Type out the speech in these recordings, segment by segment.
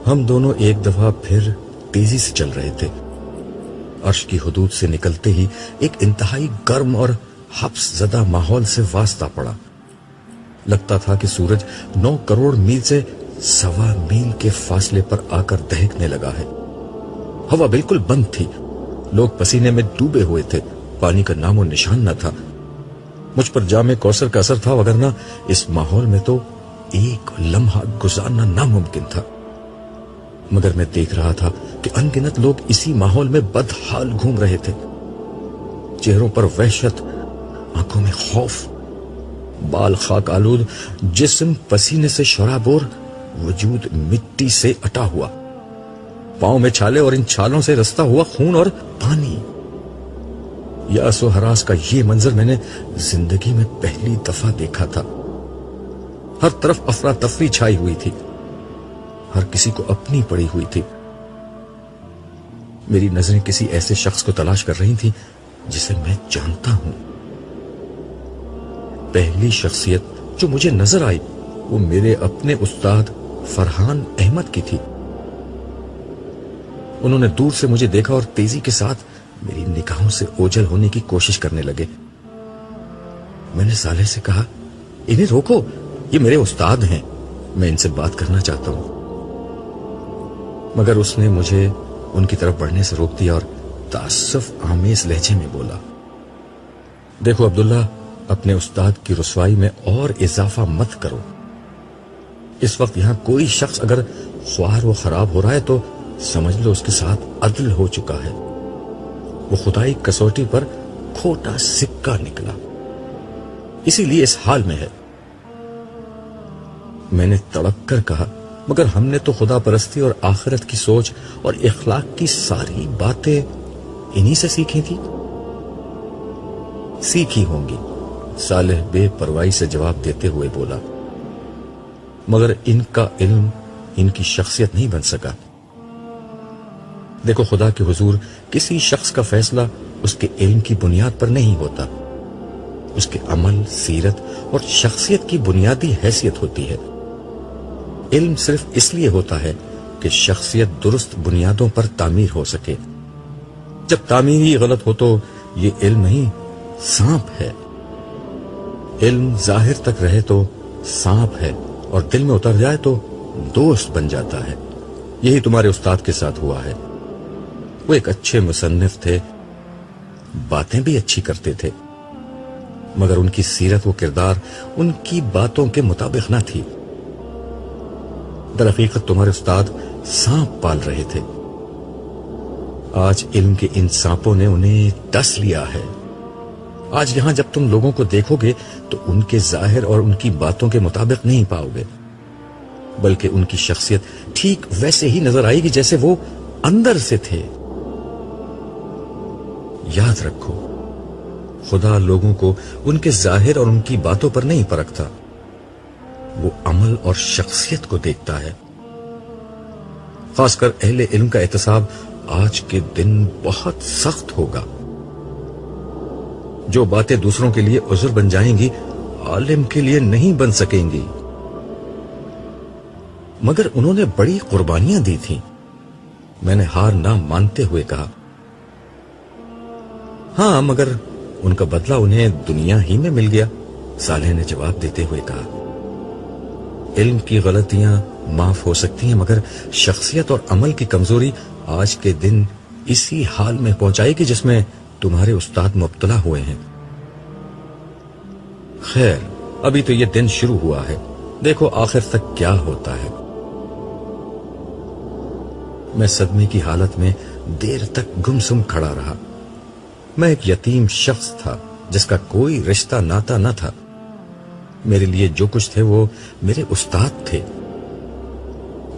ہم دونوں ایک دفعہ پھر تیزی سے چل رہے تھے. عرش کی حدود سے نکلتے ہی ایک انتہائی گرم اور حبس زدہ ماحول سے واسطہ پڑا. لگتا تھا کہ سورج 9 کروڑ میل سے 1.25 میل کے فاصلے پر آ کر دہکنے لگا ہے. ہوا بالکل بند تھی. لوگ پسینے میں ڈوبے ہوئے تھے. پانی کا نام و نشان نہ تھا. مجھ پر جام کوثر کا اثر تھا، وگرنہ اس ماحول میں تو ایک لمحہ گزارنا ناممکن تھا. مگر میں دیکھ رہا تھا کہ ان گنت لوگ اسی ماحول میں بدحال گھوم رہے تھے. چہروں پر وحشت، آنکھوں میں خوف، بال خاک آلود، جسم پسینے سے شرابور، وجود مٹی سے اٹا ہوا، پاؤں میں چھالے اور ان چھالوں سے رستا ہوا خون اور پانی. یاس و ہراس کا یہ منظر میں نے زندگی میں پہلی دفعہ دیکھا تھا. ہر طرف افراتفری چھائی ہوئی تھی. ہر کسی کو اپنی پڑی ہوئی تھی. میری نظریں کسی ایسے شخص کو تلاش کر رہی تھیں جسے میں جانتا ہوں. پہلی شخصیت جو مجھے نظر آئی وہ میرے اپنے استاد فرحان احمد کی تھی. انہوں نے دور سے مجھے دیکھا اور تیزی کے ساتھ میری نگاہوں سے اوجھل ہونے کی کوشش کرنے لگے. میں نے صالح سے کہا، انہیں روکو، یہ میرے استاد ہیں، میں ان سے بات کرنا چاہتا ہوں. مگر اس نے مجھے ان کی طرف بڑھنے سے روک دیا اور تعصف آمیز لہجے میں بولا، دیکھو عبداللہ، اپنے استاد کی رسوائی میں اور اضافہ مت کرو. اس وقت یہاں کوئی شخص اگر خوار و خراب ہو رہا ہے تو سمجھ لو اس کے ساتھ عدل ہو چکا ہے. وہ خدائی کسوٹی پر کھوٹا سکہ نکلا، اسی لیے اس حال میں ہے. میں نے تڑپ کر کہا، مگر ہم نے تو خدا پرستی اور آخرت کی سوچ اور اخلاق کی ساری باتیں انہی سے سیکھی تھی. سیکھی ہوں گی، صالح بے پرواہی سے جواب دیتے ہوئے بولا، مگر ان کا علم ان کی شخصیت نہیں بن سکا. دیکھو، خدا کے حضور کسی شخص کا فیصلہ اس کے علم کی بنیاد پر نہیں ہوتا. اس کے عمل، سیرت اور شخصیت کی بنیادی حیثیت ہوتی ہے. علم صرف اس لیے ہوتا ہے کہ شخصیت درست بنیادوں پر تعمیر ہو سکے. جب تعمیر ہی غلط ہو تو یہ علم نہیں، سانپ ہے. علم ظاہر تک رہے تو سانپ ہے اور دل میں اتر جائے تو دوست بن جاتا ہے. یہی تمہارے استاد کے ساتھ ہوا ہے. وہ ایک اچھے مصنف تھے، باتیں بھی اچھی کرتے تھے، مگر ان کی سیرت و کردار ان کی باتوں کے مطابق نہ تھی. در حقیقت تمہارے استاد سانپ پال رہے تھے. آج علم کے ان سانپوں نے انہیں ڈس لیا ہے. آج یہاں جب تم لوگوں کو دیکھو گے تو ان کے ظاہر اور ان کی باتوں کے مطابق نہیں پاؤ گے، بلکہ ان کی شخصیت ٹھیک ویسے ہی نظر آئے گی جیسے وہ اندر سے تھے. یاد رکھو، خدا لوگوں کو ان کے ظاہر اور ان کی باتوں پر نہیں پرکھتا، وہ عمل اور شخصیت کو دیکھتا ہے. خاص کر اہل علم کا احتساب آج کے دن بہت سخت ہوگا. جو باتیں دوسروں کے لیے عذر بن جائیں گی، عالم کے لیے نہیں بن سکیں گی. مگر انہوں نے بڑی قربانیاں دی تھیں. میں نے ہار نہ مانتے ہوئے کہا، ہاں مگر ان کا بدلہ انہیں دنیا ہی میں مل گیا. صالح نے جواب دیتے ہوئے کہا، علم کی غلطیاں معاف ہو سکتی ہیں، مگر شخصیت اور عمل کی کمزوری آج کے دن اسی حال میں پہنچائے گی جس میں تمہارے استاد مبتلا ہوئے ہیں. خیر، ابھی تو یہ دن شروع ہوا ہے، دیکھو آخر تک کیا ہوتا ہے. میں صدمے کی حالت میں دیر تک گمسم کھڑا رہا. میں ایک یتیم شخص تھا جس کا کوئی رشتہ ناتا نہ تھا. میرے لیے جو کچھ تھے وہ میرے استاد تھے.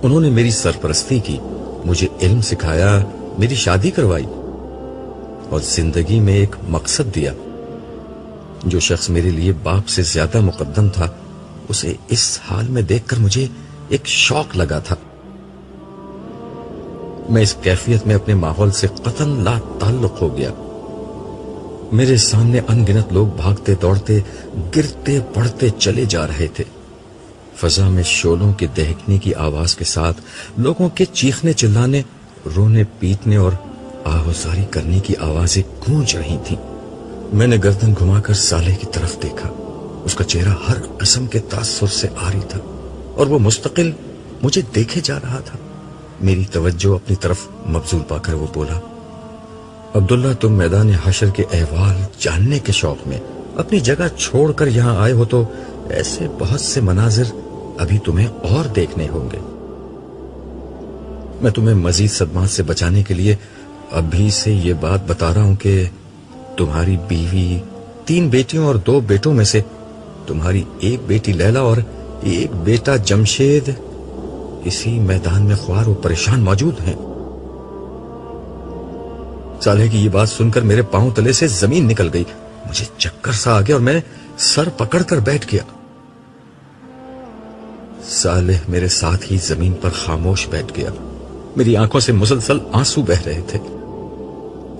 انہوں نے میری سرپرستی کی، مجھے علم سکھایا، میری شادی کروائی اور زندگی میں ایک مقصد دیا. جو شخص میرے لیے باپ سے زیادہ مقدم تھا، اسے اس حال میں دیکھ کر مجھے ایک شوق لگا تھا. میں اس کیفیت میں اپنے ماحول سے قطعاً لا تعلق ہو گیا. میرے سامنے ان گنت لوگ بھاگتے دوڑتے گرتے پڑتے چلے جا رہے تھے. فضا میں شعلوں کے دہکنے کی آواز کے ساتھ لوگوں کے چیخنے چلانے، رونے پیٹنے اور آہوزاری کرنے کی آوازیں گونج رہی تھیں۔ میں نے گردن گھما کر صالح کی طرف دیکھا۔ اس کا چہرہ ہر قسم کے تاثر سے عاری تھا اور وہ مستقل مجھے دیکھے جا رہا تھا۔ میری توجہ اپنی طرف مبذول پا کر وہ بولا، عبداللہ، تم میدان حشر کے احوال جاننے کے شوق میں اپنی جگہ چھوڑ کر یہاں آئے ہو تو ایسے بہت سے مناظر ابھی تمہیں اور دیکھنے ہوں گے۔ میں تمہیں مزید صدمات سے بچانے کے لیے ابھی سے یہ بات بتا رہا ہوں کہ تمہاری بیوی، 3 بیٹیوں اور 2 بیٹوں میں سے تمہاری ایک بیٹی لیلا اور ایک بیٹا جمشید اسی میدان میں خوار و پریشان موجود ہیں۔ صالح کی یہ بات سن کر میرے پاؤں تلے سے زمین نکل گئی۔ مجھے چکر سا آ گیا اور میں سر پکڑ کر بیٹھ گیا۔ صالح میرے ساتھ ہی زمین پر خاموش بیٹھ گیا۔ میری آنکھوں سے مسلسل آنسو بہ رہے تھے،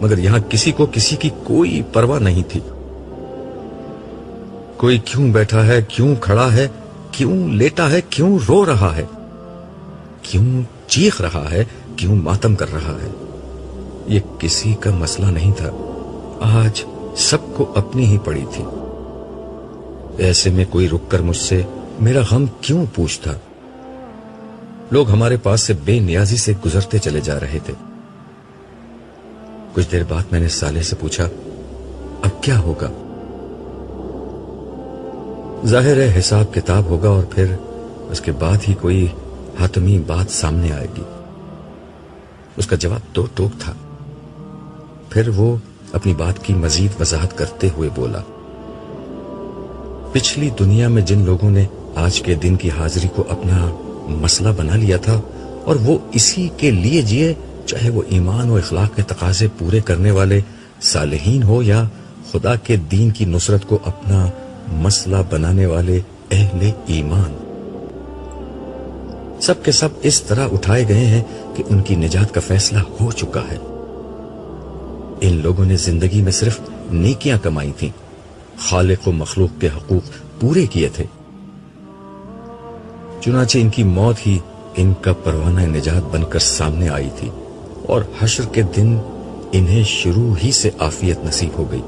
مگر یہاں کسی کو کسی کی کوئی پرواہ نہیں تھی۔ کوئی کیوں بیٹھا ہے، کیوں کھڑا ہے، کیوں لیٹا ہے، کیوں رو رہا ہے، کیوں چیخ رہا ہے، کیوں ماتم کر رہا ہے، یہ کسی کا مسئلہ نہیں تھا۔ آج سب کو اپنی ہی پڑی تھی۔ ایسے میں کوئی رک کر مجھ سے میرا غم کیوں پوچھتا؟ لوگ ہمارے پاس سے بے نیازی سے گزرتے چلے جا رہے تھے۔ کچھ دیر بعد میں نے صالح سے پوچھا، اب کیا ہوگا؟ ظاہر ہے حساب کتاب ہوگا اور پھر اس کے بعد ہی کوئی حتمی بات سامنے آئے گی۔ اس کا جواب دو ٹوک تھا۔ پھر وہ اپنی بات کی مزید وضاحت کرتے ہوئے بولا، پچھلی دنیا میں جن لوگوں نے آج کے دن کی حاضری کو اپنا مسئلہ بنا لیا تھا اور وہ اسی کے لیے جیے، چاہے وہ ایمان و اخلاق کے تقاضے پورے کرنے والے صالحین ہو یا خدا کے دین کی نصرت کو اپنا مسئلہ بنانے والے اہل ایمان، سب کے سب اس طرح اٹھائے گئے ہیں کہ ان کی نجات کا فیصلہ ہو چکا ہے۔ ان لوگوں نے زندگی میں صرف نیکیاں کمائی تھیں، خالق و مخلوق کے حقوق پورے کیے تھے، چنانچہ ان کی موت ہی ان کا پروانہ نجات بن کر سامنے آئی تھی اور حشر کے دن انہیں شروع ہی سے عافیت نصیب ہو گئی۔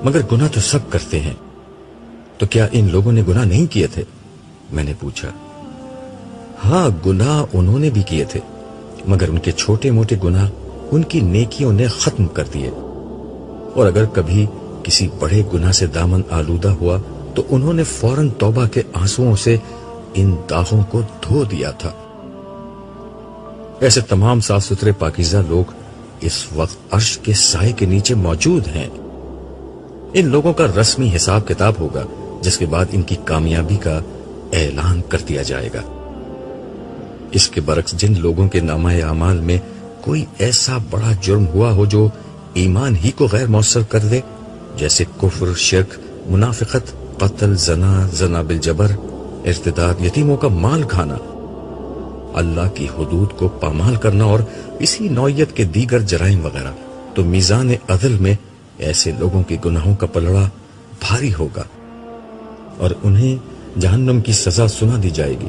مگر گناہ تو سب کرتے ہیں، تو کیا ان لوگوں نے گناہ نہیں کیے تھے؟ میں نے پوچھا۔ ہاں، گناہ انہوں نے بھی کیے تھے، مگر ان کے چھوٹے موٹے گناہ ان کی نیکیوں نے ختم کر دیے، اور اگر کبھی کسی بڑے گناہ سے دامن آلودہ ہوا تو انہوں نے فوراً توبہ کے آنسوؤں سے ان داغوں کو دھو دیا تھا۔ ایسے تمام صاف ستھرے پاکیزہ لوگ اس وقت عرش کے سائے کے نیچے موجود ہیں۔ ان لوگوں کا رسمی حساب کتاب ہوگا، جس کے بعد ان کی کامیابی کا اعلان کر دیا جائے گا۔ اس کے برعکس جن لوگوں کے نامہ اعمال میں کوئی ایسا بڑا جرم ہوا ہو جو ایمان ہی کو غیر مؤثر کر دے، جیسے کفر، شرک، منافقت، قتل، زنا بالجبر، ارتداد، یتیموں کا مال کھانا، اللہ کی حدود کو پامال کرنا اور اسی نوعیت کے دیگر جرائم وغیرہ، تو میزان عدل میں ایسے لوگوں کے گناہوں کا پلڑا بھاری ہوگا اور انہیں جہنم کی سزا سنا دی جائے گی۔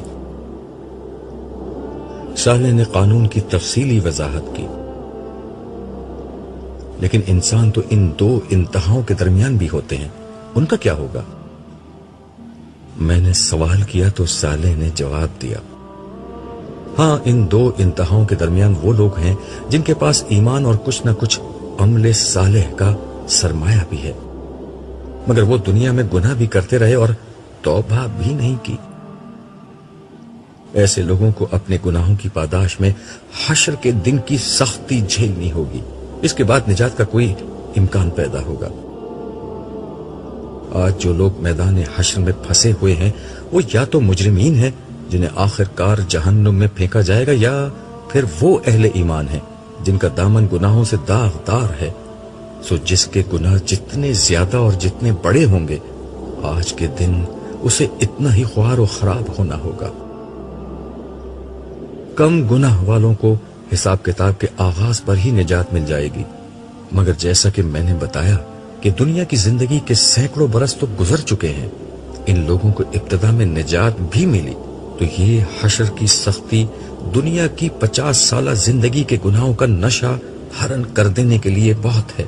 صالح نے قانون کی تفصیلی وضاحت کی، لیکن انسان تو ان 2 انتہاؤں کے درمیان بھی ہوتے ہیں، ان کا کیا ہوگا؟ میں نے سوال کیا تو صالح نے جواب دیا، ہاں، ان 2 انتہاؤں کے درمیان وہ لوگ ہیں جن کے پاس ایمان اور کچھ نہ کچھ عمل صالح کا سرمایہ بھی ہے، مگر وہ دنیا میں گناہ بھی کرتے رہے اور توبہ بھی نہیں کی۔ ایسے لوگوں کو اپنے گناہوں کی پاداش میں حشر کے دن کی سختی جھیلنی ہوگی، اس کے بعد نجات کا کوئی امکان پیدا ہوگا۔ آج جو لوگ میدان حشر میں پھنسے ہوئے ہیں وہ یا تو مجرمین ہیں جنہیں آخر کار جہنم میں پھینکا جائے گا، یا پھر وہ اہل ایمان ہیں جن کا دامن گناہوں سے داغدار ہے۔ سو جس کے گناہ جتنے زیادہ اور جتنے بڑے ہوں گے، آج کے دن اسے اتنا ہی خوار و خراب ہونا ہوگا۔ کم گناہ والوں کو حساب کتاب کے آغاز پر ہی نجات مل جائے گی، مگر جیسا کہ میں نے بتایا کہ دنیا کی زندگی کے سینکڑوں برس تو گزر چکے ہیں، ان لوگوں کو ابتدا میں نجات بھی ملی تو یہ حشر کی سختی دنیا کی 50 سالہ زندگی کے گناہوں کا نشہ ہرن کر دینے کے لیے بہت ہے،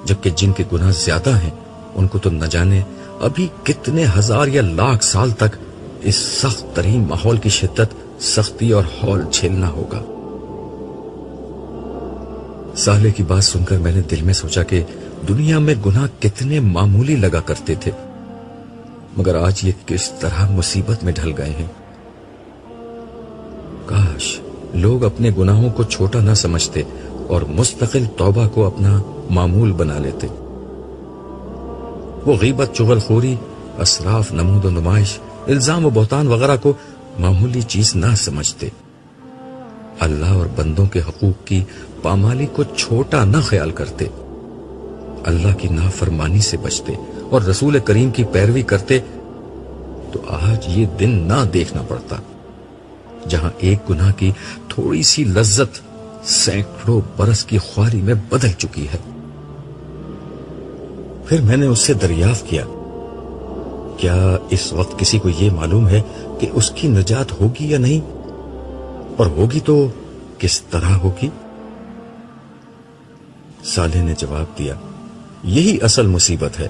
جبکہ جن کے گناہ زیادہ ہیں ان کو تو نہ جانے ابھی کتنے ہزار یا لاکھ سال تک اس سخت ترین ماحول کی شدت، سختی اور ہول جھیلنا ہوگا۔ صالح کی بات سن کر میں نے دل میں سوچا کہ دنیا میں گناہ کتنے معمولی لگا کرتے تھے، مگر آج یہ کس طرح مصیبت میں ڈھل گئے ہیں۔ کاش لوگ اپنے گناہوں کو چھوٹا نہ سمجھتے اور مستقل توبہ کو اپنا معمول بنا لیتے۔ وہ غیبت، چغل خوری، اسراف، نمود و نمائش، الزام و بہتان وغیرہ کو معمولی چیز نہ سمجھتے، اللہ اور بندوں کے حقوق کی پامالی کو چھوٹا نہ خیال کرتے، اللہ کی نافرمانی سے بچتے اور رسول کریم کی پیروی کرتے، تو آج یہ دن نہ دیکھنا پڑتا جہاں ایک گناہ کی تھوڑی سی لذت سینکڑوں برس کی خواری میں بدل چکی ہے۔ پھر میں نے اس سے دریافت کیا، کیا اس وقت کسی کو یہ معلوم ہے کہ اس کی نجات ہوگی یا نہیں، اور ہوگی تو کس طرح ہوگی؟ صالح نے جواب دیا، یہی اصل مصیبت ہے